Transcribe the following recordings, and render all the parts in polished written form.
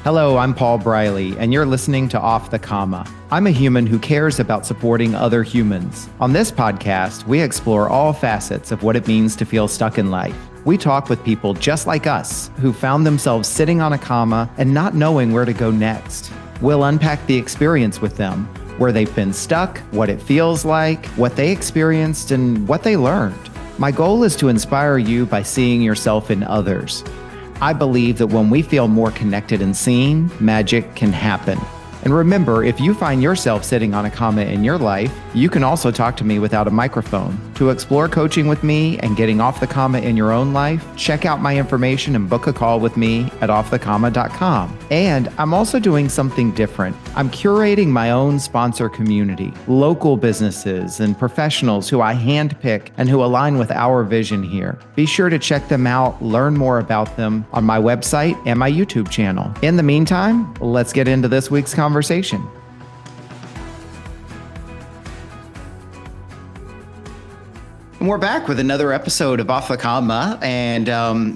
Hello, I'm Paul Briley, and you're listening to Off the Comma. I'm a human who cares about supporting other humans. On this podcast, we explore all facets of what it means to feel stuck in life. We talk with people just like us who found themselves sitting on a comma and not knowing where to go next. We'll unpack the experience with them, where they've been stuck, what it feels like, what they experienced, and what they learned. My goal is to inspire you by seeing yourself in others. I believe that when we feel more connected and seen, magic can happen. And remember, if you find yourself sitting on a comma in your life, you can also talk to me without a microphone. To explore coaching with me and getting off the comma in your own life, check out my information and book a call with me at offthecomma.com. And I'm also doing something different. I'm curating my own sponsor community, local businesses and professionals who I handpick and who align with our vision here. Be sure to check them out, learn more about them on my website and my YouTube channel. In the meantime, let's get into this week's conversation. And we're back with another episode of Off the Comma. And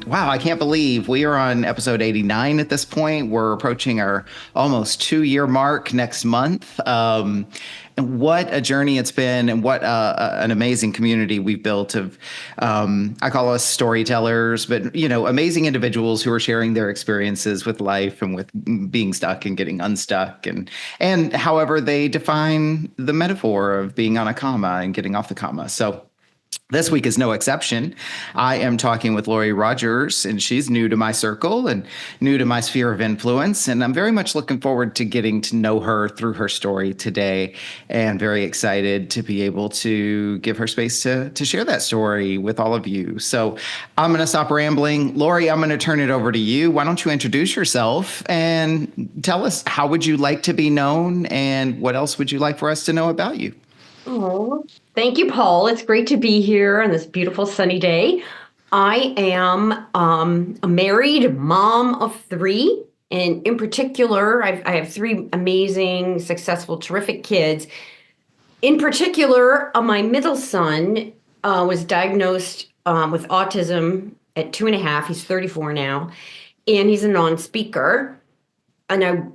wow, I can't believe we are on episode 89 at this point. We're approaching our almost 2-year mark next month. And what a journey it's been, and what an amazing community we've built of, I call us storytellers, but, amazing individuals who are sharing their experiences with life and with being stuck and getting unstuck, and however they define the metaphor of being on a comma and getting off the comma. So this week is no exception. I am talking with Lori Rogers, and she's new to my circle and new to my sphere of influence. And I'm very much looking forward to getting to know her through her story today, and very excited to be able to give her space to share that story with all of you. So I'm going to stop rambling. Lori, I'm going to turn it over to you. Why don't you introduce yourself and tell us, how would you like to be known, and what else would you like for us to know about you? Oh, thank you, Paul. It's great to be here on this beautiful sunny day. I am a married mom of 3. And in particular, I have 3 amazing, successful, terrific kids. In particular, my middle son was diagnosed with autism at 2.5. He's 34 now, and he's a non-speaker. And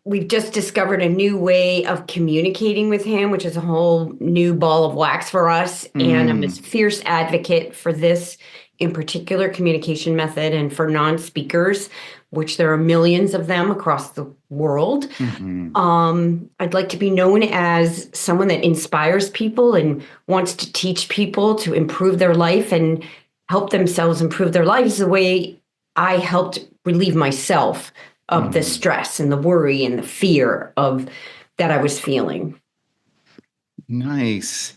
we've just discovered a new way of communicating with him, which is a whole new ball of wax for us. And I'm a fierce advocate for this in particular communication method, and for non-speakers, which there are millions of them across the world. I'd like to be known as someone that inspires people and wants to teach people to improve their life and help themselves improve their lives the way I helped relieve myself of the stress and the worry and the fear of that I was feeling. Nice.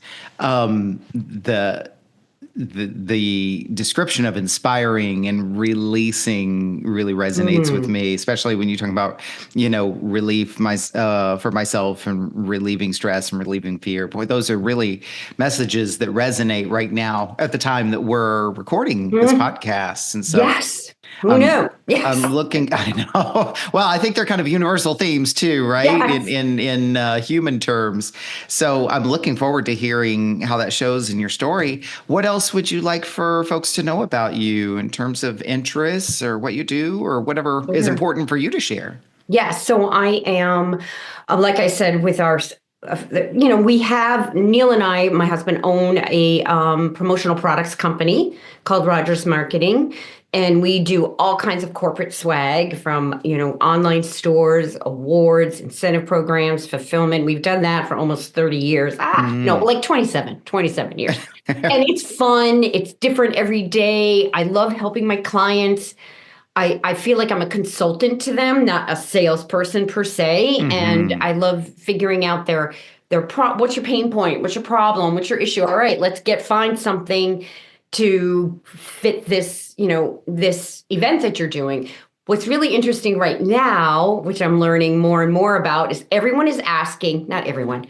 The description of inspiring and releasing really resonates with me, especially when you're talking about, relief for myself, and relieving stress and relieving fear. Boy, those are really messages that resonate right now at the time that we're recording this podcast. And so, yes. Who knew? Yes. I'm looking, I know. Well, I think they're kind of universal themes too, right? Yes. In human terms. So I'm looking forward to hearing how that shows in your story. What else would you like for folks to know about you in terms of interests, or what you do, or whatever is important for you to share? Yes. So I am, like I said, with our we have, Neil and I, my husband, own a promotional products company called Rogers Marketing. And we do all kinds of corporate swag, from, online stores, awards, incentive programs, fulfillment. We've done that for almost 30 years. No, like 27 years. And it's fun. It's different every day. I love helping my clients. I feel like I'm a consultant to them, not a salesperson per se. And I love figuring out what's your pain point? What's your problem? What's your issue? All right, let's find something to fit this, this event that you're doing. What's really interesting right now, which I'm learning more and more about, is everyone is asking, not everyone,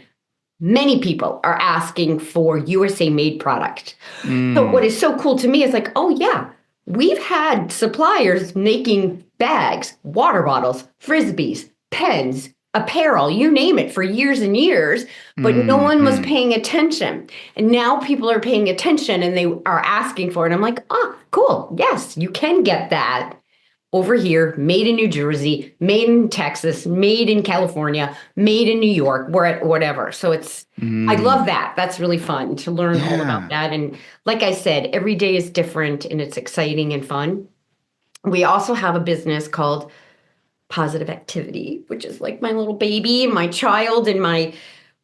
many people are asking for USA made product. So what is so cool to me is like, oh yeah, we've had suppliers making bags, water bottles, frisbees, pens, apparel, you name it, for years and years, but no one was paying attention. And now people are paying attention and they are asking for it. I'm like, oh, cool. Yes, you can get that. over here, made in New Jersey, made in Texas, made in California, made in New York, whatever. So I love that. That's really fun to learn all about Yeah. that. And like I said, every day is different and it's exciting and fun. We also have a business called Positive Activity, which is like my little baby, my child, and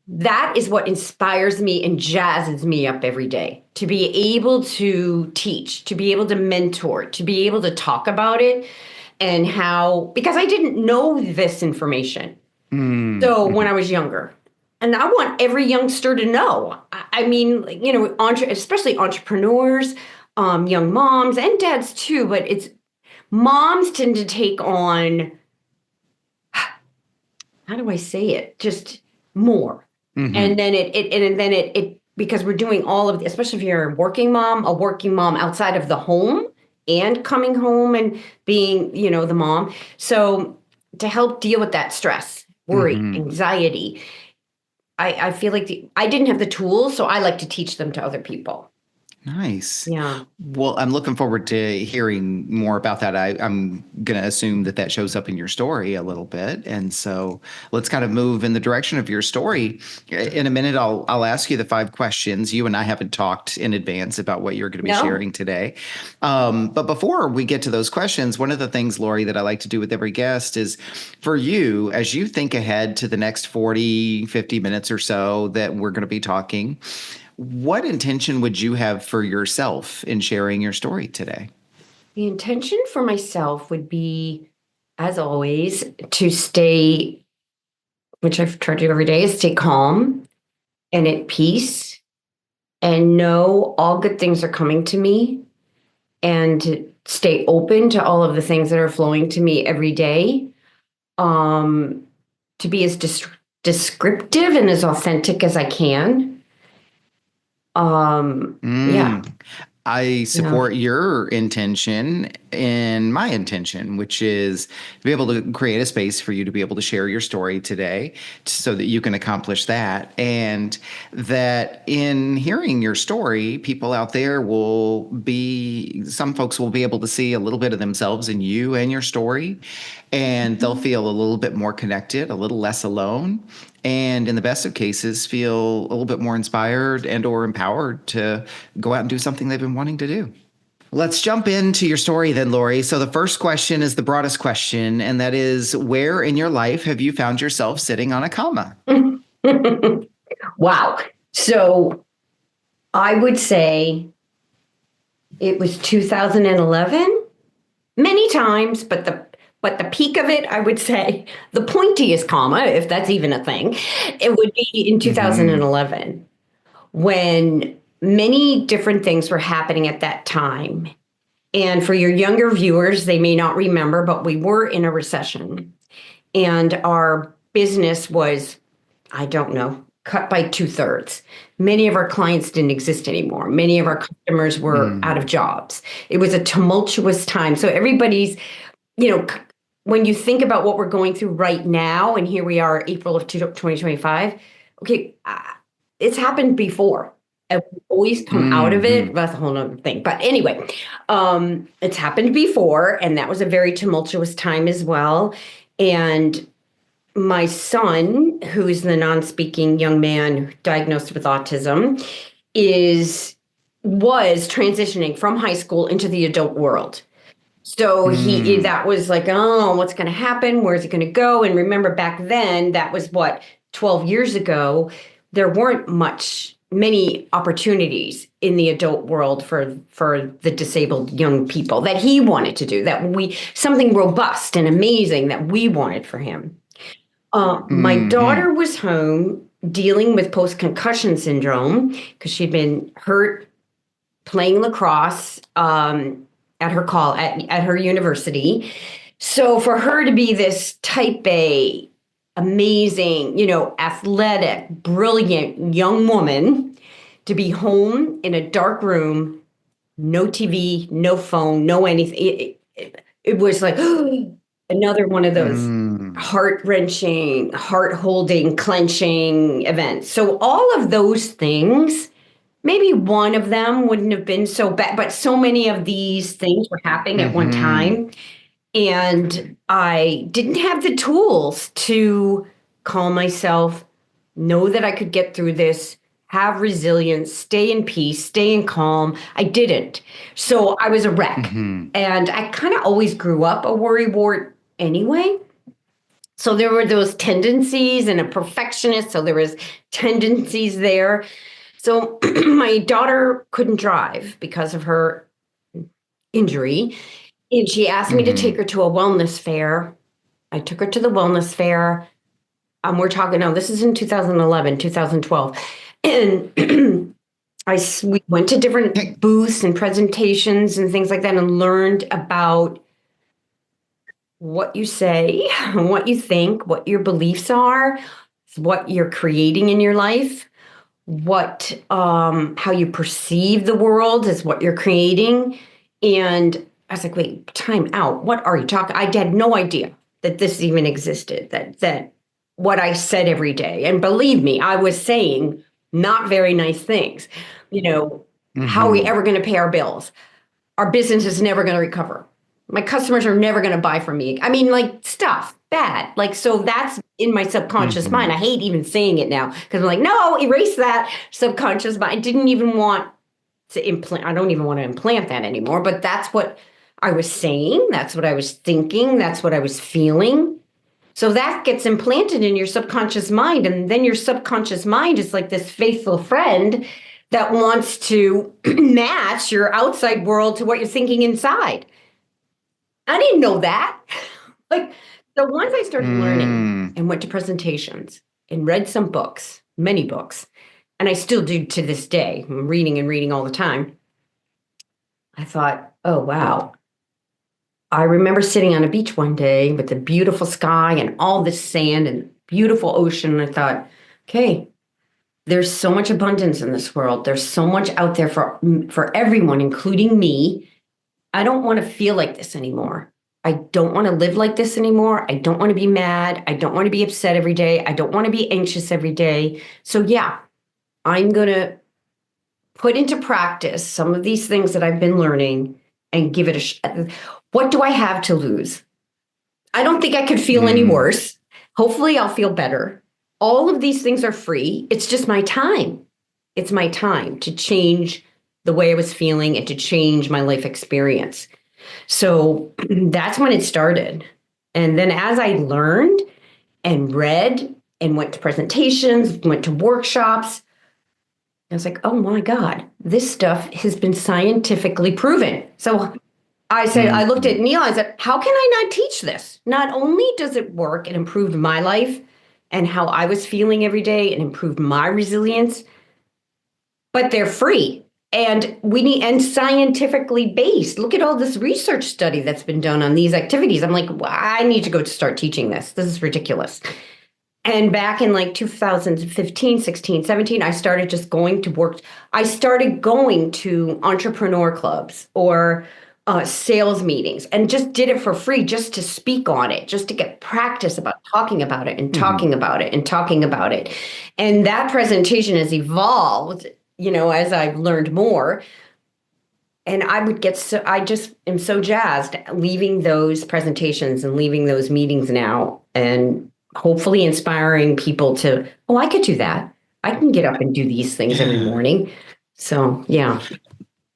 that is what inspires me and jazzes me up every day to be able to teach, to be able to mentor, to be able to talk about it and how, because I didn't know this information. So when I was younger, and I want every youngster to know. I mean, especially entrepreneurs, young moms and dads too, but it's moms tend to take on, how do I say it? Just more. And then it because we're doing all of the, especially if you're a working mom outside of the home and coming home and being, the mom. So to help deal with that stress, worry, anxiety, I feel like I didn't have the tools, so I like to teach them to other people. Nice. Yeah. Well, I'm looking forward to hearing more about that. I'm going to assume that shows up in your story a little bit. And so let's kind of move in the direction of your story. In a minute, I'll ask you the 5 questions. You and I haven't talked in advance about what you're going to be sharing today. But before we get to those questions, one of the things, Lori, that I like to do with every guest is for you, as you think ahead to the next 40, 50 minutes or so that we're going to be talking, what intention would you have for yourself in sharing your story today? The intention for myself would be, as always, to stay, which I've tried to do every day, is stay calm and at peace and know all good things are coming to me and to stay open to all of the things that are flowing to me every day. To be as descriptive and as authentic as I can. Yeah. I support your intention and my intention, which is to be able to create a space for you to be able to share your story today so that you can accomplish that. And that in hearing your story, people out there some folks will be able to see a little bit of themselves in you and your story, and they'll feel a little bit more connected, a little less alone. And in the best of cases, feel a little bit more inspired and or empowered to go out and do something they've been wanting to do. Let's jump into your story then, Lori. So the first question is the broadest question, and that is, where in your life have you found yourself sitting on a comma? Wow. So I would say it was 2011, many times, but the peak of it, I would say, the pointiest comma, if that's even a thing, it would be in 2011 when many different things were happening at that time. And for your younger viewers, they may not remember, but we were in a recession and our business was, I don't know, cut by 2/3. Many of our clients didn't exist anymore. Many of our customers were out of jobs. It was a tumultuous time. So everybody's, when you think about what we're going through right now, and here we are, April of 2025, okay, it's happened before. And we always come out of it. That's a whole nother thing. But anyway, it's happened before, and that was a very tumultuous time as well. And my son, who is the non-speaking young man diagnosed with autism, was transitioning from high school into the adult world. So that was like, oh, what's going to happen? Where's he going to go? And remember back then, that was 12 years ago, there weren't many opportunities in the adult world for the disabled young people that he wanted to do, something robust and amazing that we wanted for him. My daughter was home dealing with post-concussion syndrome because she'd been hurt playing lacrosse, at her university. So for her to be this type A, amazing, athletic, brilliant young woman, to be home in a dark room, no TV, no phone, no anything. It was like another one of those heart-wrenching, heart-holding, clenching events. So all of those things, maybe one of them wouldn't have been so bad, but so many of these things were happening at one time. And I didn't have the tools to calm myself, know that I could get through this, have resilience, stay in peace, stay in calm. I didn't. So I was a wreck. Mm-hmm. And I kind of always grew up a worrywart anyway. So there were those tendencies, and a perfectionist. So there was tendencies there. So my daughter couldn't drive because of her injury. And she asked me to take Mm-hmm. her to a wellness fair. I took her to the wellness fair. We're talking now, this is in 2011, 2012. And we went to different booths and presentations and things like that, and learned about what you say, what you think, what your beliefs are, what you're creating in your life, what how you perceive the world is what you're creating. And I was like, wait, time out. What are you talking? I had no idea that this even existed, that what I said every day. And believe me, I was saying not very nice things. You know, how are we Mm-hmm. ever going to pay our bills? Our business is never going to recover. My customers are never going to buy from me. I mean, like, stuff bad. Like, so that's in my subconscious mind. Mm-hmm. I hate even saying it now because I'm like, no, erase that subconscious mind. I didn't even want to implant. I don't even want to implant that anymore. But that's what I was saying. That's what I was thinking. That's what I was feeling. So that gets implanted in your subconscious mind. And then your subconscious mind is like this faithful friend that wants to match your outside world to what you're thinking inside. I didn't know that. Like, so once I started learning Mm. and went to presentations and read some books, many books, and I still do to this day, I'm reading and reading all the time. I thought, oh, wow. I remember sitting on a beach one day with the beautiful sky and all this sand and beautiful ocean. And I thought, okay, there's so much abundance in this world. There's so much out there for everyone, including me. I don't want to feel like this anymore. I don't want to live like this anymore. I don't want to be mad. I don't want to be upset every day. I don't want to be anxious every day. So, yeah, I'm going to put into practice some of these things that I've been learning and give it a shot. What do I have to lose? I don't think I could feel any Mm. worse. Hopefully, I'll feel better. All of these things are free. It's just my time. It's my time to change the way I was feeling and to change my life experience. So that's when it started. And then as I learned and read and went to presentations, went to workshops, I was like, oh my God, this stuff has been scientifically proven. So I said, I looked at Mm. Neil, I said, how can I not teach this? Not only does it work and improved my life and how I was feeling every day and improved my resilience, but they're free. And we need, and scientifically based. Look at all this research study that's been done on these activities. I'm like, well, I need to go to start teaching this. This is ridiculous. And back in like 2015, 16, 17, I started just going to work. I started going to entrepreneur clubs or sales meetings and just did it for free, just to speak on it, just to get practice about talking about it and Mm-hmm. talking about it and talking about it. And that presentation has evolved, you know, as I've learned more. And I would get so, I just am so jazzed leaving those presentations and leaving those meetings now and hopefully inspiring people to, oh, I could do that. I can get up and do these things every Yeah. morning. So, yeah.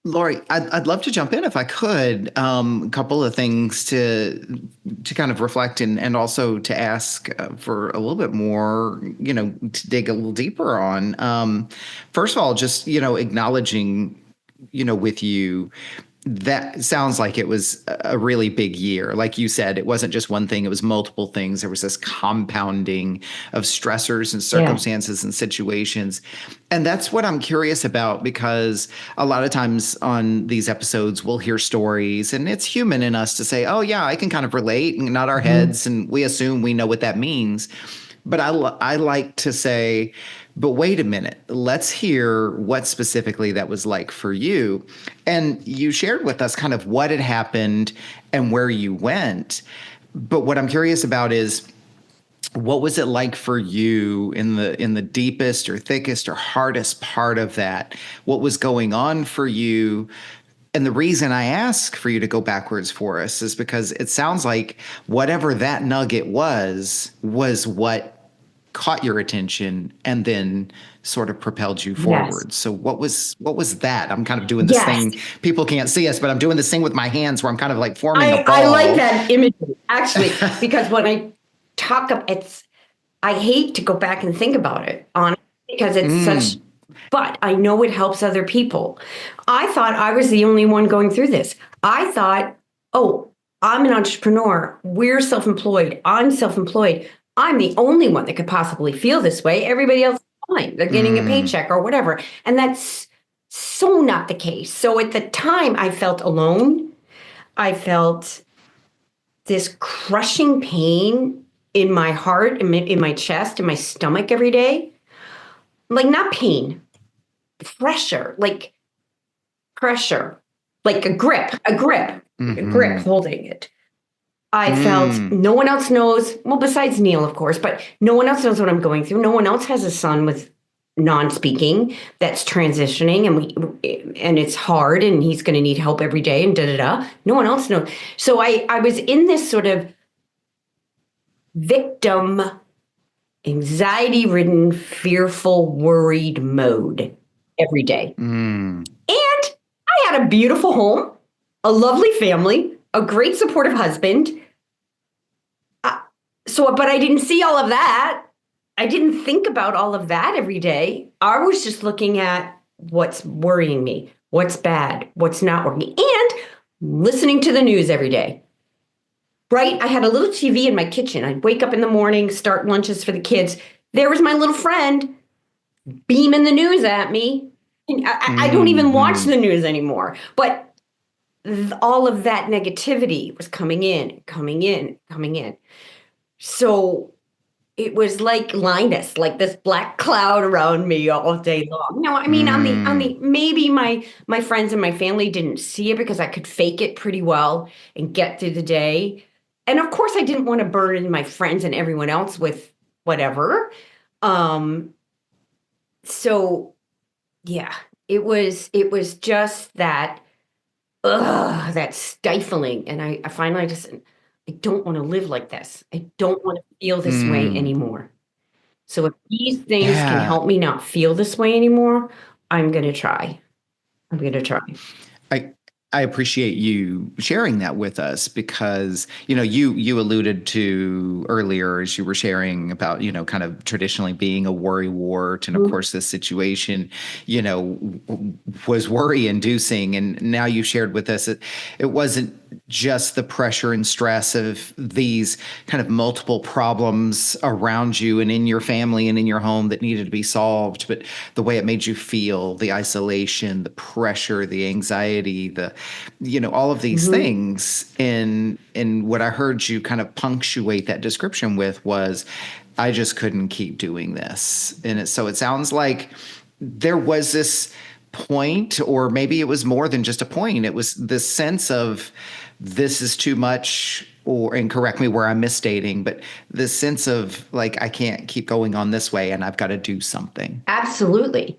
Lori, I'd love to jump in if I could. A couple of things to kind of reflect and also to ask for a little bit more, you know, to dig a little deeper on. First of all, just, you know, acknowledging, you know, with you, that sounds like it was a really big year. Like you said, it wasn't just one thing, it was multiple things. There was this compounding of stressors and Yeah. circumstances and situations. And that's what I'm curious about, because a lot of times on these episodes, we'll hear stories, and it's human in us to say, oh, yeah, I can kind of relate, and nod our Mhm. heads, and we assume we know what that means. But I like to say, but wait a minute, let's hear what specifically that was like for you. And you shared with us kind of what had happened and where you went. But what I'm curious about is, what was it like for you in the deepest or thickest or hardest part of that? What was going on for you And the reason I ask for you to go backwards for us is because it sounds like whatever that nugget was what caught your attention and then sort of propelled you Yes. forward. So what was that? I'm kind of doing this Yes. thing. People can't see us, but I'm doing this thing with my hands where I'm kind of like forming a I like ball. that imagery, actually, because when I talk of I hate to go back and think about it, honestly, because it's such, but I know it helps other people. I thought I was the only one going through this. I thought, oh, I'm an entrepreneur. We're self-employed. I'm self-employed. I'm the only one that could possibly feel this way. Everybody else is fine. They're getting a paycheck or whatever. And that's so not the case. So at the time, I felt alone. I felt this crushing pain in my heart, in my chest, in my stomach every day. Like, not pain, pressure, like pressure, like a grip holding it. I felt no one else knows, well, besides Neil, of course, but no one else knows what I'm going through. No one else has a son with non-speaking that's transitioning, and it's hard, and he's going to need help every day, and da da da. No one else knows. So I was in this sort of victim, anxiety-ridden, fearful, worried mode every day. And I had a beautiful home, a lovely family, a great supportive husband. But I didn't see all of that. I didn't think about all of that every day. I was just looking at what's worrying me, what's bad, what's not working, and listening to the news every day. Right? I had a little TV in my kitchen. I'd wake up in the morning, start lunches for the kids. There was my little friend beaming the news at me. I don't even watch the news anymore. But all of that negativity was coming in, coming in, coming in. So it was like Linus, like this black cloud around me all day long. No, I mean, on the maybe my friends and my family didn't see it because I could fake it pretty well and get through the day. And of course, I didn't want to burden my friends and everyone else with whatever. So yeah, it was just that, that stifling. And I finally just, I don't want to live like this. I don't want to feel this way anymore. So if these things can Yeah. help me not feel this way anymore, I'm going to try. I I appreciate you sharing that with us because, you alluded to earlier as you were sharing about, kind of traditionally being a worry wart. And of course, this situation, was worry inducing. And now you shared with us, it wasn't just the pressure and stress of these kind of multiple problems around you and in your family and in your home that needed to be solved, but the way it made you feel, the isolation, the pressure, the anxiety, all of these things. And what I heard you kind of punctuate that description with was, I just couldn't keep doing this. And so it sounds like there was this point, or maybe it was more than just a point. It was this sense of, this is too much, and correct me where I'm misstating, but this sense of like, I can't keep going on this way and I've got to do something. Absolutely.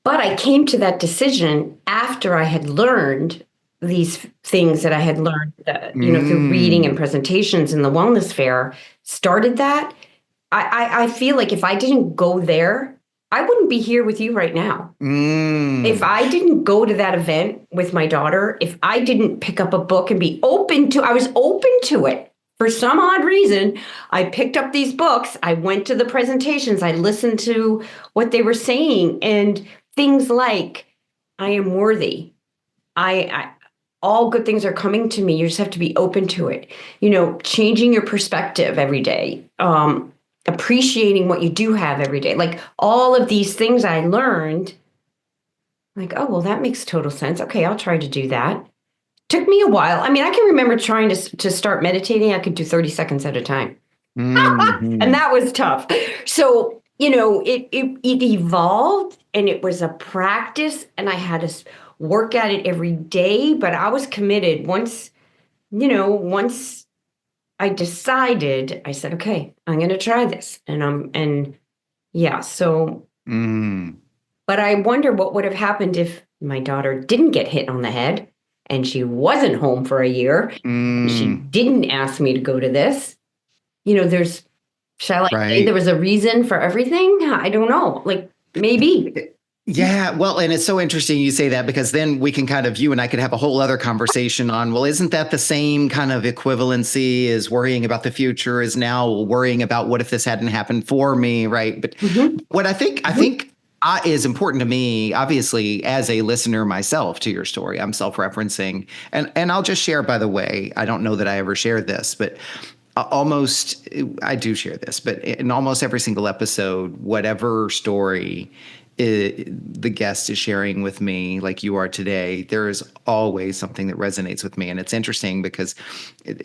But I came to that decision after I had learned these things that I had learned, through reading and presentations in the wellness fair, started that. I feel like if I didn't go there, I wouldn't be here with you right now. If I didn't go to that event with my daughter, if I didn't pick up a book and I was open to it. For some odd reason, I picked up these books. I went to the presentations. I listened to what they were saying, and things like, I am worthy. I all good things are coming to me. You just have to be open to it. Changing your perspective every day. Appreciating what you do have every day. Like, all of these things I learned, like, oh, well, that makes total sense. Okay, I'll try to do that. Took me a while. I mean, I can remember trying to start meditating. I could do 30 seconds at a time. And that was tough. So, it evolved, and it was a practice, and I had to work at it every day, but I was committed. Once I decided, I said, okay, I'm going to try this. So, but I wonder what would have happened if My daughter didn't get hit on the head, and she wasn't home for a year. She Mm, didn't ask me to go to this. There's, shall I say there right. was a reason for everything? I don't know. Like, maybe. Yeah, well, and it's so interesting you say that because then we can kind of, you and I could have a whole other conversation on, well, isn't that the same kind of equivalency as worrying about the future is now worrying about what if this hadn't happened for me, right? But Mhm, what I mhm, think is important to me, obviously, as a listener myself to your story, I'm self-referencing, and I'll just share. By the way, I don't know that I ever shared this, but almost I do share this, but in almost every single episode, whatever story the guest is sharing with me, like you are today, there is always something that resonates with me. And it's interesting because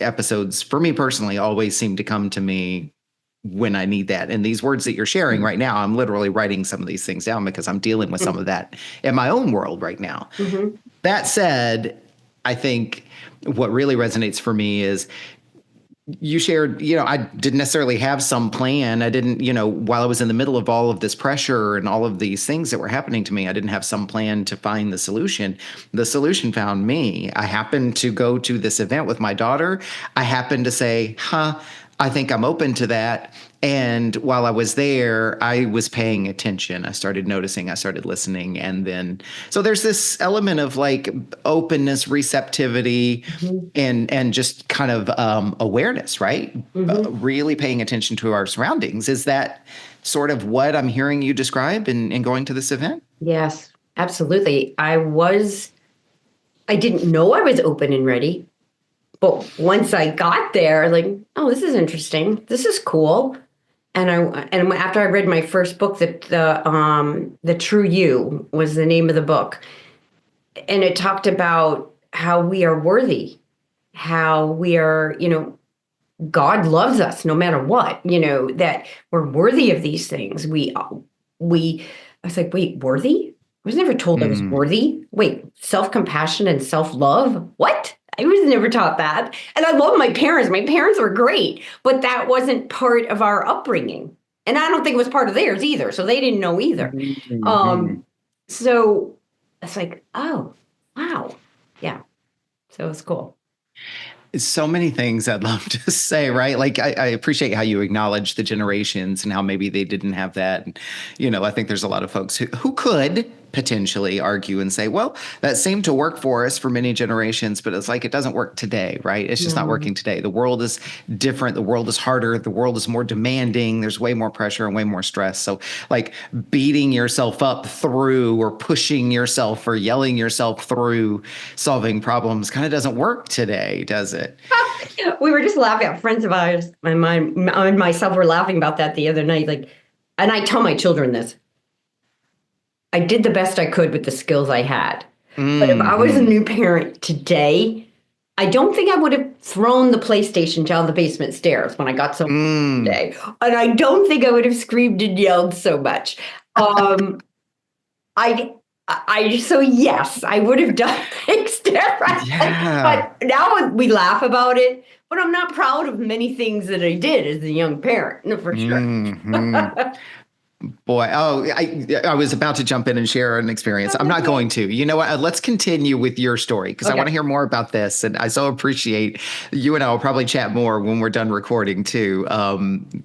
episodes, for me personally, always seem to come to me when I need that. And these words that you're sharing right now, I'm literally writing some of these things down because I'm dealing with some of that in my own world right now. mhm, That said, I think what really resonates for me is you shared, I didn't necessarily have some plan. I didn't, while I was in the middle of all of this pressure and all of these things that were happening to me, I didn't have some plan to find the solution. The solution found me. I happened to go to this event with my daughter. I happened to say, I think I'm open to that. And while I was there, I was paying attention. I started noticing, I started listening. And then, so there's this element of like openness, receptivity, mhm, and just kind of awareness, right? mhm. Really paying attention to our surroundings. Is that sort of what I'm hearing you describe in going to this event? Yes, absolutely. I didn't know I was open and ready, but once I got there, like, oh, this is interesting. This is cool. And after I read my first book, that the True You was the name of the book, and it talked about how we are worthy, how we are, God loves us no matter what, that we're worthy of these things. I was like, wait, worthy? I was never told I was Mm, worthy. Wait, self-compassion and self-love? What? I was never taught that. And I love my parents. My parents were great, but that wasn't part of our upbringing. And I don't think it was part of theirs either. So they didn't know either. mhm. Um, so it's like, oh, wow. Yeah. So it's cool. So many things I'd love to say, right? Like I appreciate how you acknowledge the generations and how maybe they didn't have that. And, I think there's a lot of folks who could potentially argue and say, well, that seemed to work for us for many generations, but it's like it doesn't work today, right? It's just not No. working today. The world is different. The world is harder. The world is more demanding. There's way more pressure and way more stress. So like beating yourself up through or pushing yourself or yelling yourself through solving problems kind of doesn't work today, does it? We were just laughing. Friends of ours, my mom and myself were laughing about that the other night. Like, and I tell my children this. I did the best I could with the skills I had. But if I was a Hmm. new parent today, I don't think I would have thrown the PlayStation down the basement stairs when I got so Mm. today. And I don't think I would have screamed and yelled so much. Um, so yes, I would have done things differently. Yeah. But now we laugh about it. But I'm not proud of many things that I did as a young parent, no, for sure. Hmm. Boy, I was about to jump in and share an experience. I'm not Okay. going to. You know what? Let's continue with your story because I Okay. want to hear more about this, and I so appreciate you and I will probably chat more when we're done recording too.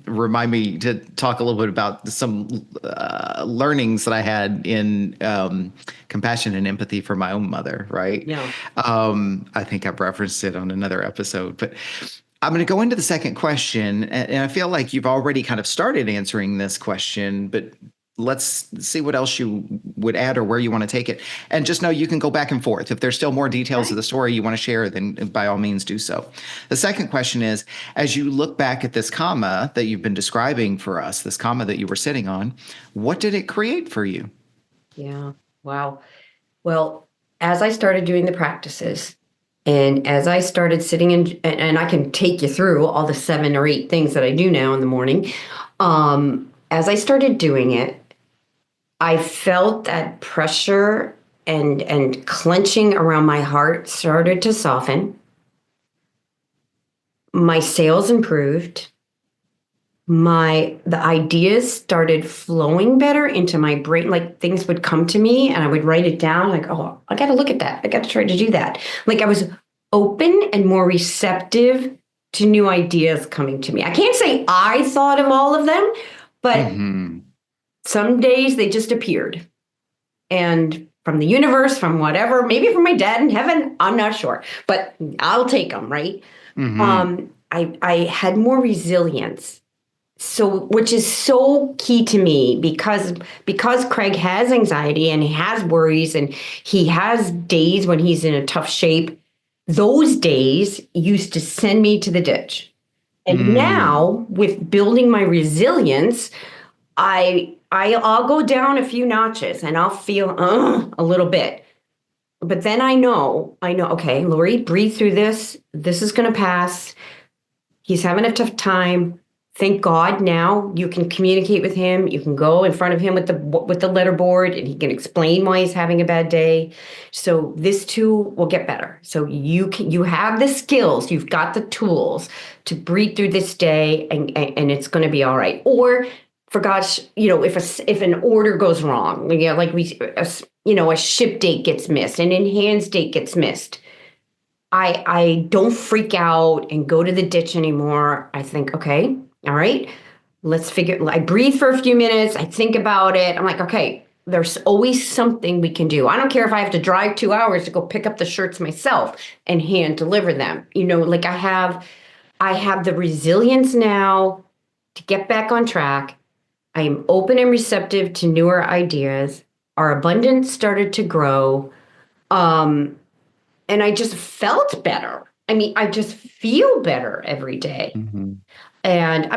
Remind me to talk a little bit about some learnings that I had in compassion and empathy for my own mother. Right? Yeah. I think I've referenced it on another episode, but I'm going to go into the second question, and I feel like you've already kind of started answering this question, but let's see what else you would add or where you want to take it. And just know you can go back and forth. If there's still more details of Okay. the story you want to share, then by all means do so. The second question is, as you look back at this comma that you've been describing for us, this comma that you were sitting on, what did it create for you? Yeah. Wow. Well, as I started doing the practices and as I started sitting in, and I can take you through all the 7 or 8 things that I do now in the morning. As I started doing it, I felt that pressure and clenching around my heart started to soften. My sales improved. the ideas started flowing better into my brain. Like things would come to me and I would write it down like, oh, I got to look at that. I got to try to do that. Like I was open and more receptive to new ideas coming to me. I can't say I thought of all of them, but some days they just appeared. And from the universe, from whatever, maybe from my dad in heaven, I'm not sure, but I'll take them, right? I had more resilience. So, which is so key to me because Craig has anxiety and he has worries and he has days when he's in a tough shape. Those days used to send me to the ditch. And now with building my resilience, I'll go down a few notches and I'll feel a little bit. But then I know, okay, Lori, breathe through this. This is going to pass. He's having a tough time. Thank God now you can communicate with him. You can go in front of him with the letterboard and he can explain why he's having a bad day. So this too will get better. So you have the skills, you've got the tools to breathe through this day and it's going to be all right. Or for gosh, if an order goes wrong, like a ship date gets missed, an enhanced date gets missed. I don't freak out and go to the ditch anymore. I think, okay, all right, I breathe for a few minutes. I think about it. I'm like, okay, there's always something we can do. I don't care if I have to drive 2 hours to go pick up the shirts myself and hand deliver them. Like I have the resilience now to get back on track. I am open and receptive to newer ideas. Our abundance started to grow. And I just felt better. I mean, I just feel better every day. And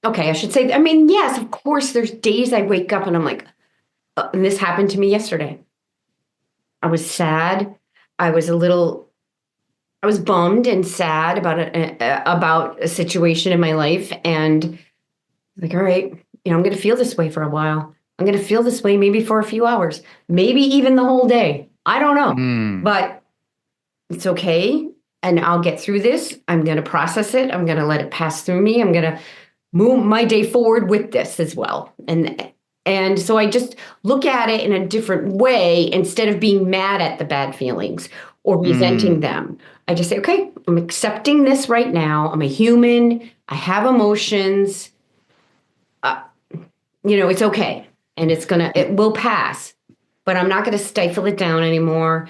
I should say, yes, of course, there's days I wake up and I'm like, and this happened to me yesterday. I was sad. I was bummed and sad about a situation in my life. And like, all right, I'm going to feel this way for a while. I'm going to feel this way maybe for a few hours, maybe even the whole day. I don't know, but it's okay. And I'll get through this. I'm going to process it. I'm going to let it pass through me. I'm going to move my day forward with this as well. And so I just look at it in a different way instead of being mad at the bad feelings or resenting them. I just say, okay, I'm accepting this right now. I'm a human. I have emotions. It's okay. And it will pass, but I'm not going to stifle it down anymore.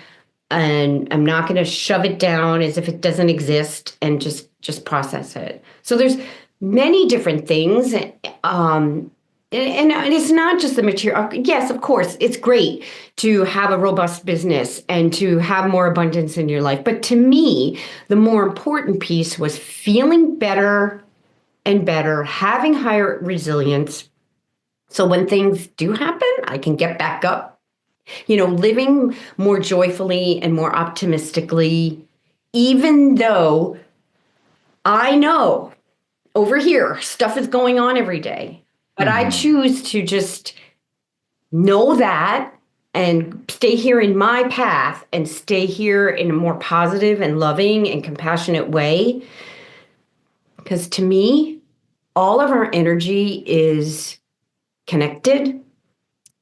And I'm not going to shove it down as if it doesn't exist and just process it. So there's many different things. And it's not just the material. Yes, of course, it's great to have a robust business and to have more abundance in your life. But to me, the more important piece was feeling better and better, having higher resilience. So when things do happen, I can get back up. Living more joyfully and more optimistically, even though I know over here stuff is going on every day. But I choose to just know that and stay here in my path and stay here in a more positive and loving and compassionate way. Because to me, all of our energy is connected.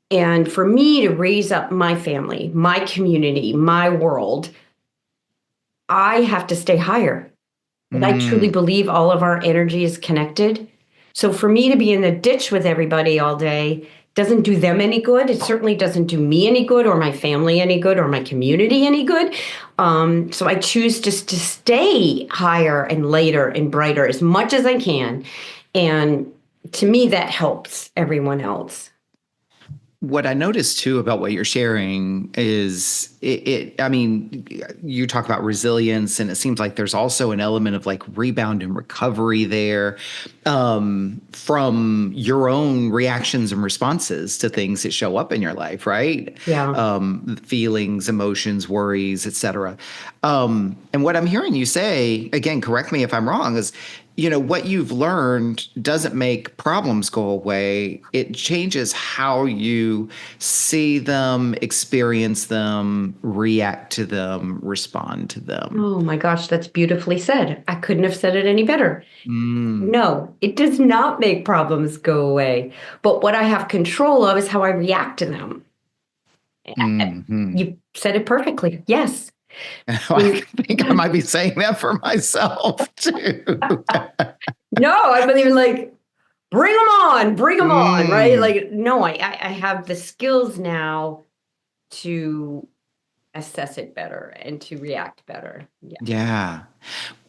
And for me to raise up my family, my community, my world, I have to stay higher. And I truly believe all of our energy is connected. So for me to be in the ditch with everybody all day doesn't do them any good. It certainly doesn't do me any good or my family any good or my community any good. So I choose just to stay higher and lighter and brighter as much as I can. And to me, that helps everyone else. What I noticed too about what you're sharing is you talk about resilience, and it seems like there's also an element of like rebound and recovery there from your own reactions and responses to things that show up in your life, right? Yeah. Feelings, emotions, worries, et cetera. And what I'm hearing you say, again, correct me if I'm wrong, is what you've learned doesn't make problems go away. It changes how you see them, experience them, react to them, respond to them. Oh my gosh, that's beautifully said. I couldn't have said it any better. Mm, No, it does not make problems go away. But what I have control of is how I react to them. mhm. You said it perfectly. Yes. I think I might be saying that for myself too. No, I believe in like, bring them on, right? Mm, Like, no, I have the skills now to assess it better and to react better. Yeah. yeah.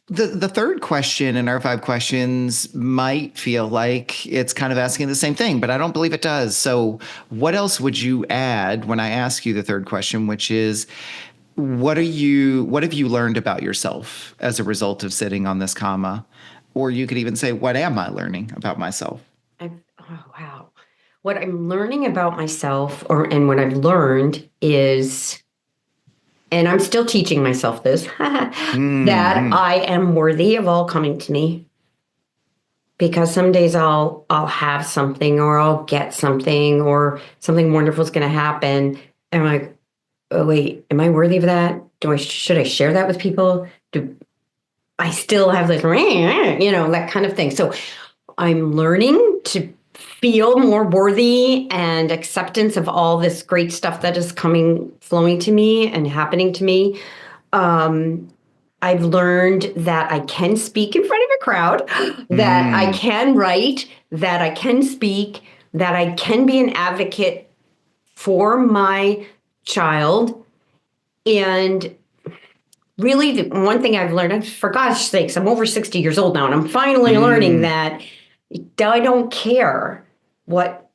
The third question in our 5 questions might feel like it's kind of asking the same thing, but I don't believe it does. So, what else would you add when I ask you the third question, which is what have you learned about yourself as a result of sitting on this comma? Or you could even say, what am I learning about myself? Oh, wow. What I'm learning about myself and what I've learned is, and I'm still teaching myself this, that Mm-hmm. I am worthy of all coming to me. Because some days I'll have something or I'll get something or something wonderful is going to happen. And I'm like, oh wait, am I worthy of that? Should I share that with people? Do I still have this, that kind of thing? So I'm learning to feel more worthy and acceptance of all this great stuff that is flowing to me and happening to me. Um, I've learned that I can speak in front of a crowd, that I Mm, can write, that I can speak, that I can be an advocate for my child. And really, the one thing I've learned, for gosh sakes, I'm over 60 years old now, and I'm finally learning mm. that I don't care what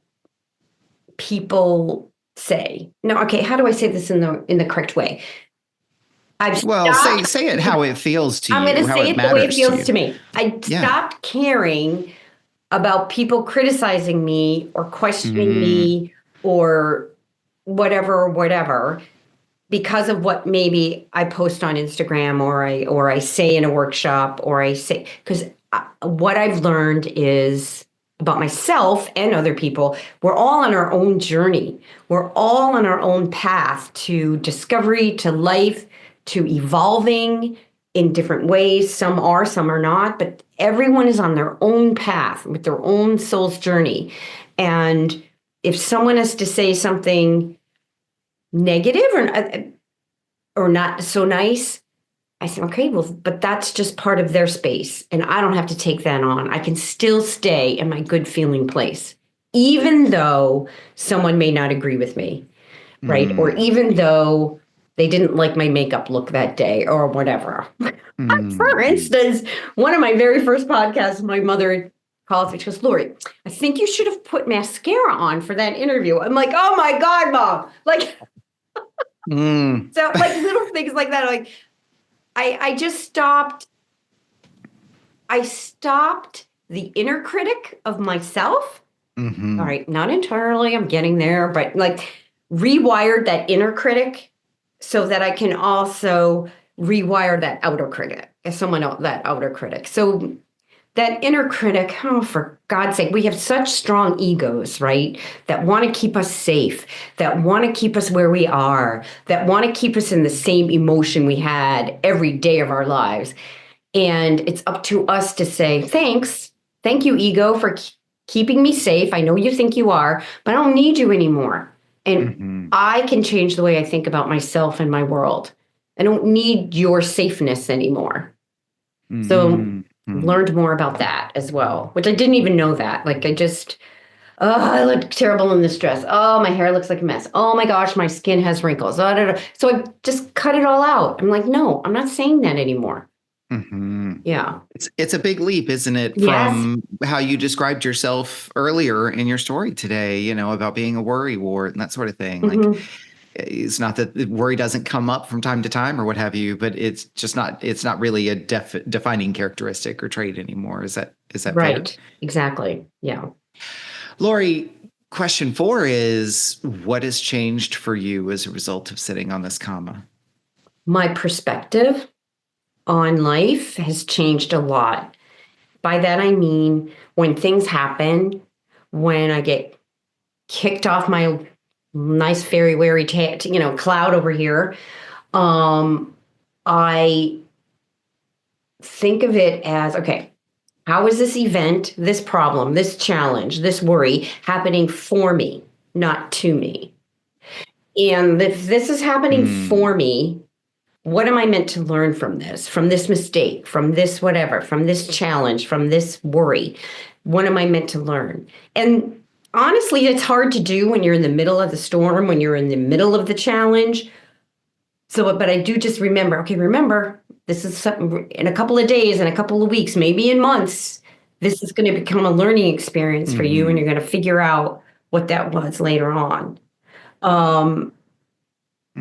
people say. No, okay, how do I say this in the correct way? I've Well, say stopped. say it how it feels to I'm going you, to how say it it the way it matters to feels you. to me. I Yeah. stopped caring about people criticizing me or questioning Mm, me or whatever because of what maybe I post on Instagram or I say in a workshop or I say because what I've learned is about myself and other people, we're all on our own journey. We're all on our own path to discovery, to life, to evolving in different ways. Some are, some are not, but everyone is on their own path with their own soul's journey. And if someone has to say something negative or not so nice, I said, okay, well, but that's just part of their space. And I don't have to take that on. I can still stay in my good feeling place, even though someone may not agree with me, right? Or mm, even though they didn't like my makeup look that day or whatever. For mm. instance, one of my very first podcasts, my mother calls me, she goes, Lori, I think you should have put mascara on for that interview. I'm like, oh my God, Mom. Like, Mm. so like little things like that. Like, I just stopped. I stopped the inner critic of myself. All Hmm. right, not entirely. I'm getting there, but like rewired that inner critic so that I can also rewire that outer critic, as someone else, that outer critic. So that inner critic, oh, for God's sake, we have such strong egos, right? That want to keep us safe, that want to keep us where we are, that want to keep us in the same emotion we had every day of our lives. And it's up to us to say, thanks. Thank you, ego, for keeping me safe. I know you think you are, but I don't need you anymore. And Hmm. I can change the way I think about myself and my world. I don't need your safeness anymore. So Hmm. Hmm. learned more about that as well, which I didn't even know that. Like oh, I look terrible in this dress. Oh, my hair looks like a mess. Oh my gosh, my skin has wrinkles. Da, da, da. So I just cut it all out. I'm like, no, I'm not saying that anymore. Hmm. Yeah. It's a big leap, isn't it, Yes. from how you described yourself earlier in your story today, about being a worry wart and that sort of thing. Like, Hmm. it's not that the worry doesn't come up from time to time or what have you, but it's not really a defining characteristic or trait anymore. Is that fair? Right. Exactly. Yeah. Lori, question 4 is, what has changed for you as a result of sitting on this comma? My perspective on life has changed a lot By that, I mean when things happen, when I get kicked off my nice fairy wary cloud over here, I think of it as, okay, how is this event, this problem, this challenge, this worry happening for me, not to me? And if this is happening for me, what am I meant to learn from this mistake, from this whatever, from this challenge, from this worry? What am I meant to learn? And honestly, it's hard to do when you're in the middle of the storm, when you're in the middle of the challenge. So, but I do just remember, this is something in a couple of days, in a couple of weeks, maybe in months, this is going to become a learning experience for you, and you're going to figure out what that was later on.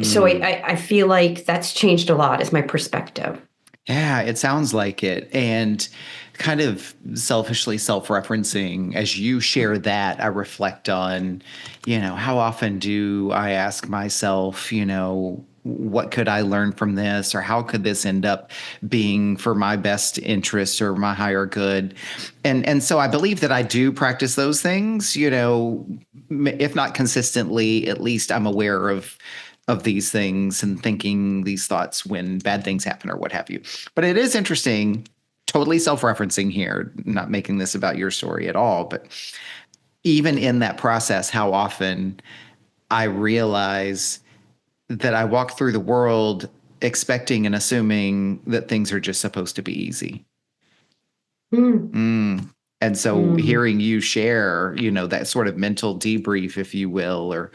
So I feel like that's changed a lot as my perspective. Yeah, it sounds like it. And kind of selfishly self-referencing, as you share that, I reflect on, how often do I ask myself, what could I learn from this, or how could this end up being for my best interest or my higher good? And so I believe that I do practice those things, if not consistently, at least I'm aware of these things and thinking these thoughts when bad things happen or what have you. But it is interesting, totally self-referencing here, not making this about your story at all, but even in that process, how often I realize that I walk through the world expecting and assuming that things are just supposed to be easy. And so hearing you share, that sort of mental debrief, if you will, or,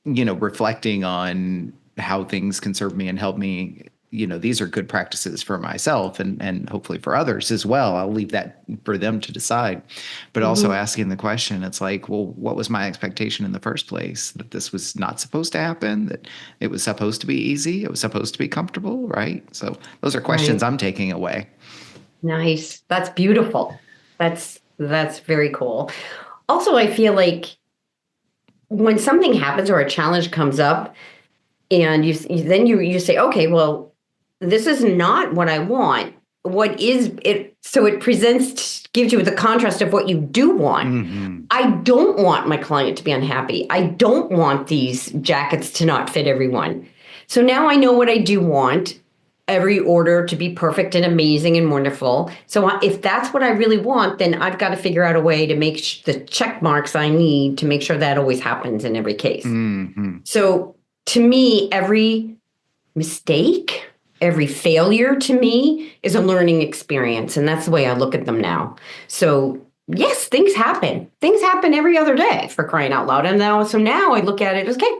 reflecting on how things can serve me and help me, these are good practices for myself and hopefully for others as well. I'll leave that for them to decide. But also asking the question, it's like, well, what was my expectation in the first place? That this was not supposed to happen, that it was supposed to be easy, it was supposed to be comfortable, right? So those are questions I'm taking away. Nice. That's beautiful. That's very cool. Also, I feel like when something happens or a challenge comes up, and you say, okay, well, this is not what I want. What is it? So it gives you the contrast of what you do want. I don't want my client to be unhappy. I don't want these jackets to not fit everyone. So now I know what I do want. Every order to be perfect and amazing and wonderful. So if that's what I really want, then I've got to figure out a way to make the check marks I need to make sure that always happens in every case. So to me, every mistake, every failure to me is a learning experience. And that's the way I look at them now. So yes, things happen. Things happen every other day, for crying out loud. And now I look at it as, okay,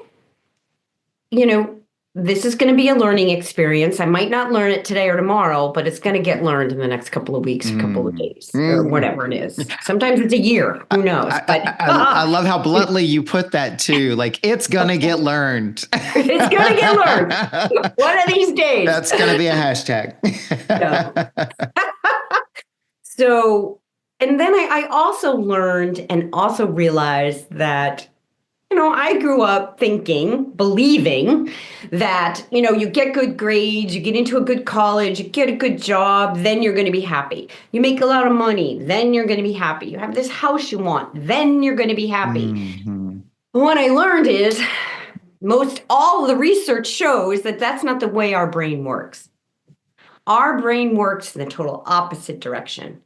this is going to be a learning experience. I might not learn it today or tomorrow, but it's going to get learned in the next couple of weeks, couple of days, or whatever it is. Sometimes it's a year. Who knows? But I love how bluntly you put that too. Like, it's going to get learned. It's going to get learned. One of these days. That's going to be a hashtag. So, and then I also learned and also realized that I grew up believing that, you get good grades, you get into a good college, you get a good job, then you're going to be happy. You make a lot of money, then you're going to be happy. You have this house you want, then you're going to be happy. What I learned is all of the research shows that that's not the way our brain works. Our brain works in the total opposite direction.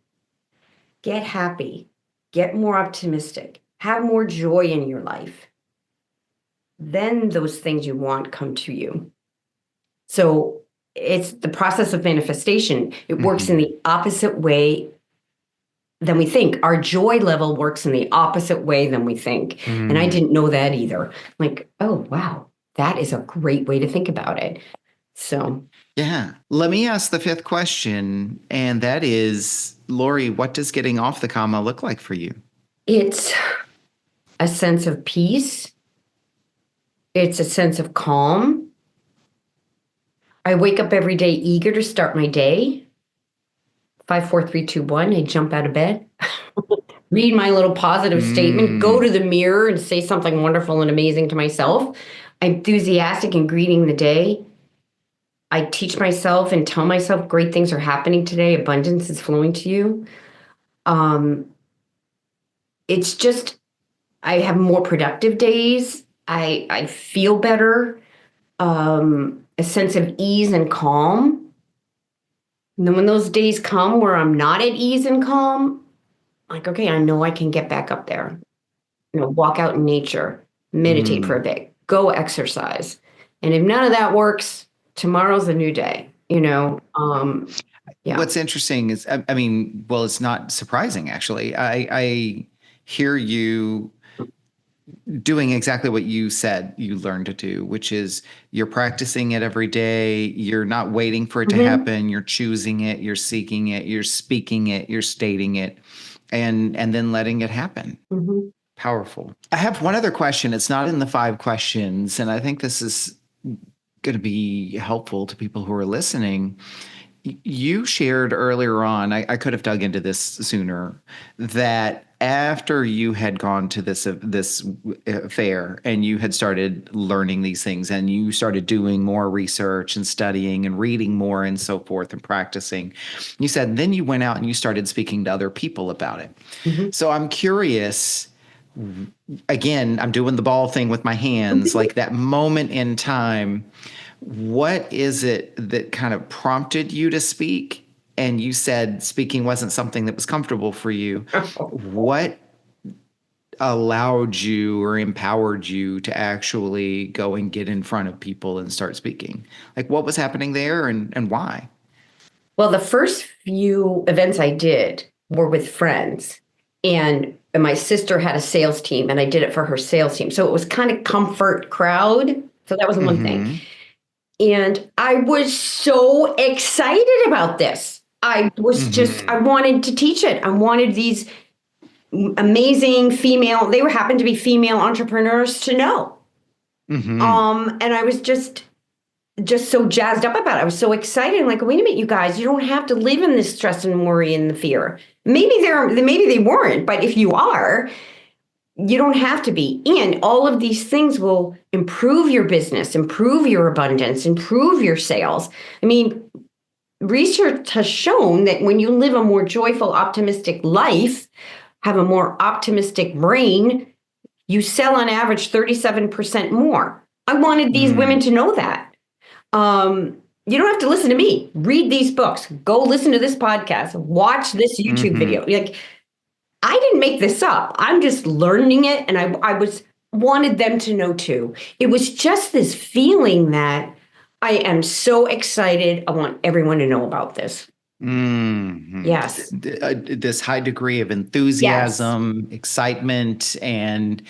Get happy, get more optimistic, have more joy in your life. Then those things you want come to you. So it's the process of manifestation. It works in the opposite way than we think. Our joy level works in the opposite way than we think. And I didn't know that either. Like, oh, wow, that is a great way to think about it. So. Yeah. Let me ask the fifth question. And that is, Lori, what does getting off the comma look like for you? It's a sense of peace. It's a sense of calm. I wake up every day eager to start my day. 5, 4, 3, 2, 1. I jump out of bed, read my little positive statement, go to the mirror and say something wonderful and amazing to myself. I'm enthusiastic in greeting the day. I teach myself and tell myself great things are happening today. Abundance is flowing to you. Um, it's just, I have more productive days. I feel better, a sense of ease and calm. And then when those days come where I'm not at ease and calm, like, okay, I know I can get back up there. Walk out in nature, meditate for a Mm. bit, go exercise. And if none of that works, tomorrow's a new day, yeah. What's interesting is, I mean, well, it's not surprising actually. I hear you doing exactly what you said you learned to do, which is you're practicing it every day. You're not waiting for it to Mhm. happen. You're choosing it. You're seeking it. You're speaking it. You're stating it, and then letting it happen. Mhm. Powerful. I have one other question. It's not in the 5 questions, and I think this is going to be helpful to people who are listening. You shared earlier on, I could have dug into this sooner, that after you had gone to this fair and you had started learning these things and you started doing more research and studying and reading more and so forth and practicing, you said then you went out and you started speaking to other people about it. Mhm. So I'm curious, again, I'm doing the ball thing with my hands, like that moment in time, what is it that kind of prompted you to speak? And you said speaking wasn't something that was comfortable for you. What allowed you or empowered you to actually go and get in front of people and start speaking? Like what was happening there and why? Well, the first few events I did were with friends, and my sister had a sales team, and I did it for her sales team. So it was kind of comfort crowd. So that was one thing. Mm-hmm. And I was so excited about this. I Mm-hmm. wanted to teach it. I wanted these amazing female, they were happened to be female entrepreneurs to know. Mm-hmm. And I was just so jazzed up about it. I was so excited. I'm like, wait a minute, you guys, you don't have to live in this stress and worry and the fear. Maybe they weren't, but if you are, you don't have to be. And all of these things will improve your business, improve your abundance, improve your sales. I mean, research has shown that when you live a more joyful, optimistic life, have a more optimistic brain, you sell on average 37% more. I wanted these women Mm. to know that. You don't have to listen to me. Read these books. Go listen to this podcast. Watch this YouTube Mm-hmm. video. Like, I didn't make this up. I'm just learning it, and I was wanted them to know too. It was just this feeling that I am so excited. I want everyone to know about this. Mm-hmm. Yes. This high degree of Yes. enthusiasm, excitement, and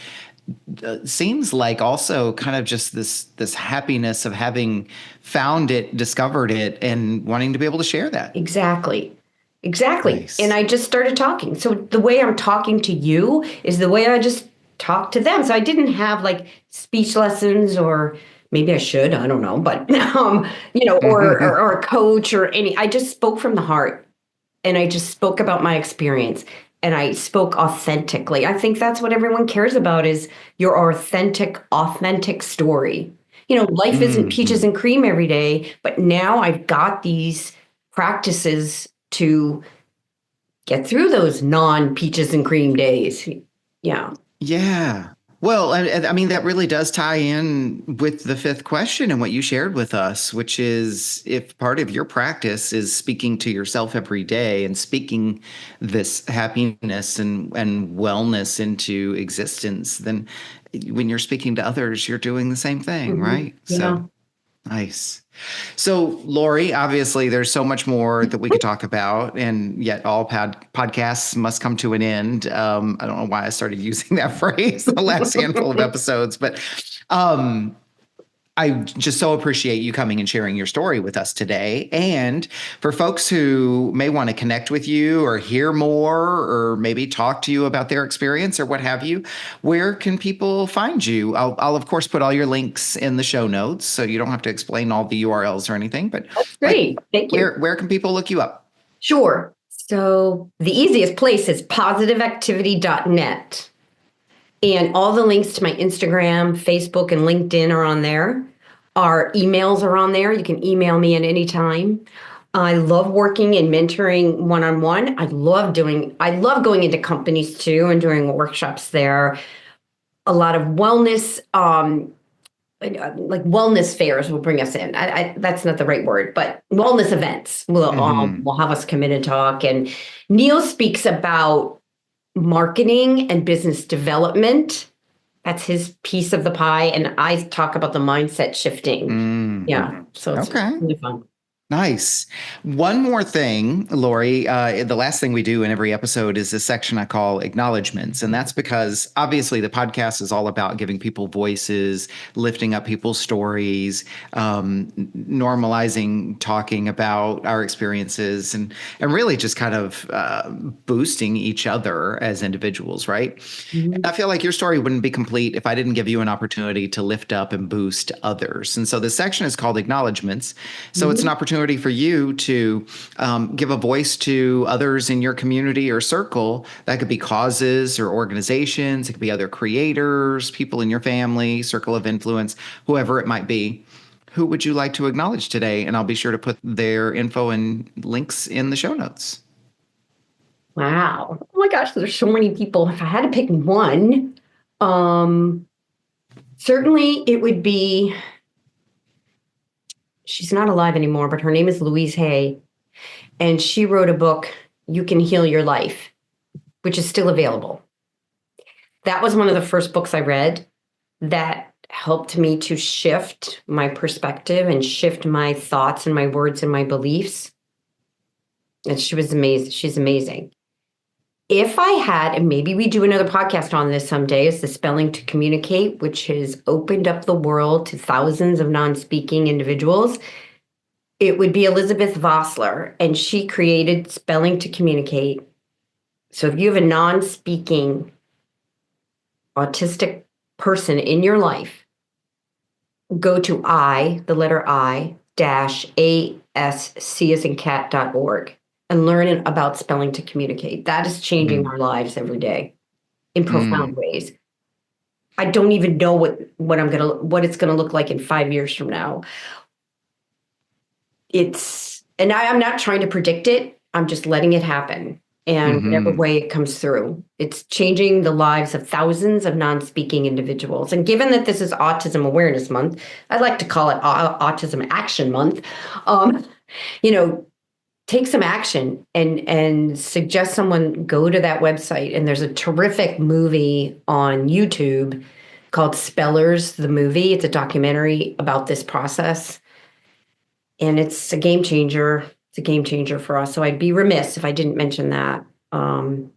seems like also kind of just this happiness of having found it, discovered it, and wanting to be able to share that. Exactly. Exactly. And Nice. I just started talking. So the way I'm talking to you is the way I just talk to them. So I didn't have like speech lessons, or maybe I should, I don't know, but or a coach or any. I just spoke from the heart, and I just spoke about my experience, and I spoke authentically. I think that's what everyone cares about, is your authentic story. Life isn't peaches Hmm. and cream every day, but now I've got these practices to get through those non peaches and cream days. Yeah. Yeah. Well, I mean, that really does tie in with the fifth question and what you shared with us, which is if part of your practice is speaking to yourself every day and speaking this happiness and wellness into existence, then when you're speaking to others, you're doing the same thing, right? So Yeah. nice. So, Lori, obviously, there's so much more that we could talk about, and yet all podcasts must come to an end. I don't know why I started using that phrase the last handful of episodes, but um, I just so appreciate you coming and sharing your story with us today. And for folks who may want to connect with you or hear more or maybe talk to you about their experience or what have you, where can people find you? I'll of course put all your links in the show notes so you don't have to explain all the URLs or anything, but like Great. Thank you. where can people look you up? Sure. So the easiest place is positiveactivity.net. And all the links to my Instagram, Facebook, and LinkedIn are on there. Our emails are on there. You can email me at any time. I love working and mentoring one-on-one. I love going into companies too and doing workshops there. A lot of wellness, like wellness fairs will bring us in. That's not the right word, but wellness events will have us come in and talk. And Neil speaks about marketing and business development. That's his piece of the pie. And I talk about the mindset shifting. Yeah. So it's really fun. Nice. One more thing, Lori, the last thing we do in every episode is this section I call acknowledgments. And that's because obviously the podcast is all about giving people voices, lifting up people's stories, normalizing talking about our experiences, and really just kind of boosting each other as individuals, right? Mm-hmm. And I feel like your story wouldn't be complete if I didn't give you an opportunity to lift up and boost others. And so this section is called acknowledgments. So it's an opportunity for you to give a voice to others in your community or circle. That could be causes or organizations. It could be other creators, people in your family, circle of influence, whoever it might be. Who would you like to acknowledge today? And I'll be sure to put their info and links in the show notes. Wow. Oh my gosh, there's so many people. If I had to pick one, certainly it would be, she's not alive anymore, but her name is Louise Hay. And she wrote a book, You Can Heal Your Life, which is still available. That was one of the first books I read that helped me to shift my perspective and shift my thoughts and my words and my beliefs. And she was amazing. She's amazing. If I had, and maybe we do another podcast on this someday, is the Spelling to Communicate, which has opened up the world to thousands of non-speaking individuals. It would be Elizabeth Vossler, and she created Spelling to Communicate. So if you have a non-speaking autistic person in your life, go to the letter I, -asc as in cat.org. and learn about Spelling to Communicate. That is changing our lives every day in profound ways. I don't even know what it's gonna look like in 5 years from now. I'm not trying to predict it. I'm just letting it happen. And whatever way it comes through, it's changing the lives of thousands of non-speaking individuals. And given that this is Autism Awareness Month, I'd like to call it Autism Action Month. Take some action and suggest someone go to that website. And there's a terrific movie on YouTube called Spellers, the movie. It's a documentary about this process. And it's a game changer. It's a game changer for us. So I'd be remiss if I didn't mention that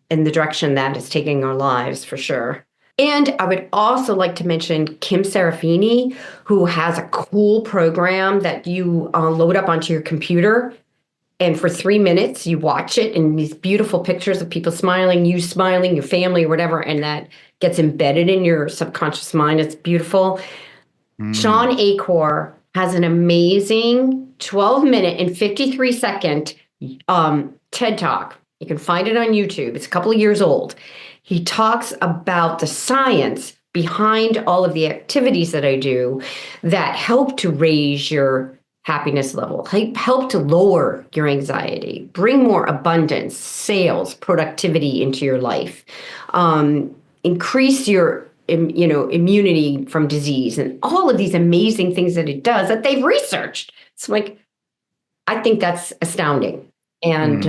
in the direction that is taking our lives for sure. And I would also like to mention Kim Serafini, who has a cool program that you load up onto your computer. And for 3 minutes, you watch it and these beautiful pictures of people smiling, you smiling, your family or whatever, and that gets embedded in your subconscious mind. It's beautiful. Sean Acor has an amazing 12-minute and 53-second TED Talk. You can find it on YouTube. It's a couple of years old. He talks about the science behind all of the activities that I do that help to raise your happiness level, help to lower your anxiety, bring more abundance, sales, productivity into your life, increase your immunity from disease, and all of these amazing things that it does that they've researched. It's like, I think that's astounding. And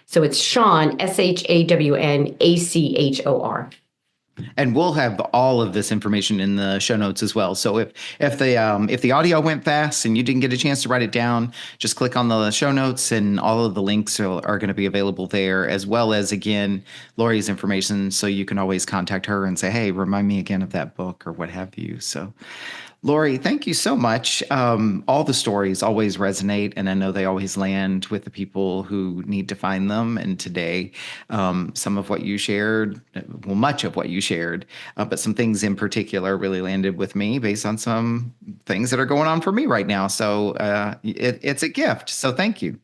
so it's Sean, SHAWNACHOR. And we'll have all of this information in the show notes as well. So if the audio went fast and you didn't get a chance to write it down, just click on the show notes and all of the links are going to be available there, as well as, again, Lori's information. So you can always contact her and say, hey, remind me again of that book or what have you. So Lori, thank you so much. All the stories always resonate, and I know they always land with the people who need to find them. And today, some of what you shared, well, much of what you shared, but some things in particular really landed with me based on some things that are going on for me right now. So it's a gift. So thank you.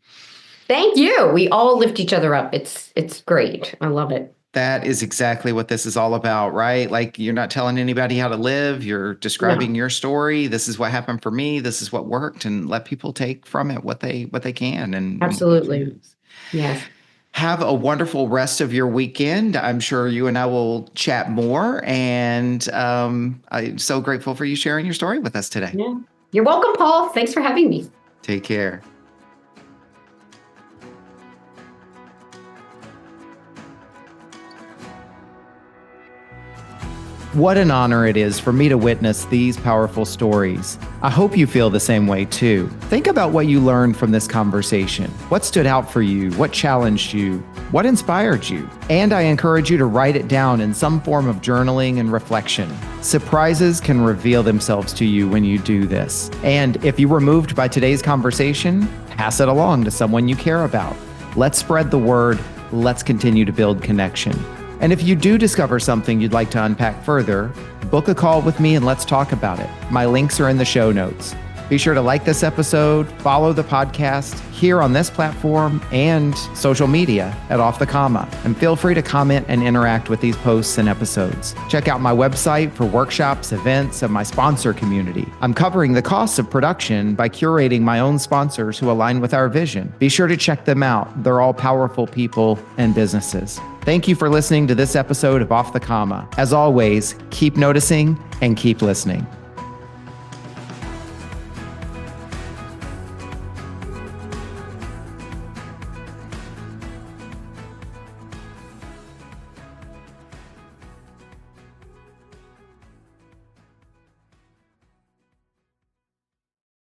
Thank you. We all lift each other up. It's great. I love it. That is exactly what this is all about, right? Like you're not telling anybody how to live. You're describing your story. This is what happened for me. This is what worked, and let people take from it what they can and what they can Absolutely. use. Yes. Have a wonderful rest of your weekend. I'm sure you and I will chat more. And I'm so grateful for you sharing your story with us today. Yeah. You're welcome, Paul. Thanks for having me. Take care. What an honor it is for me to witness these powerful stories. I hope you feel the same way too. Think about what you learned from this conversation. What stood out for you? What challenged you? What inspired you? And I encourage you to write it down in some form of journaling and reflection. Surprises can reveal themselves to you when you do this. And if you were moved by today's conversation, pass it along to someone you care about. Let's spread the word. Let's continue to build connection. And if you do discover something you'd like to unpack further, book a call with me and let's talk about it. My links are in the show notes. Be sure to like this episode, follow the podcast here on this platform and social media at Off the Comma. And feel free to comment and interact with these posts and episodes. Check out my website for workshops, events, and my sponsor community. I'm covering the costs of production by curating my own sponsors who align with our vision. Be sure to check them out. They're all powerful people and businesses. Thank you for listening to this episode of Off the Comma. As always, keep noticing and keep listening.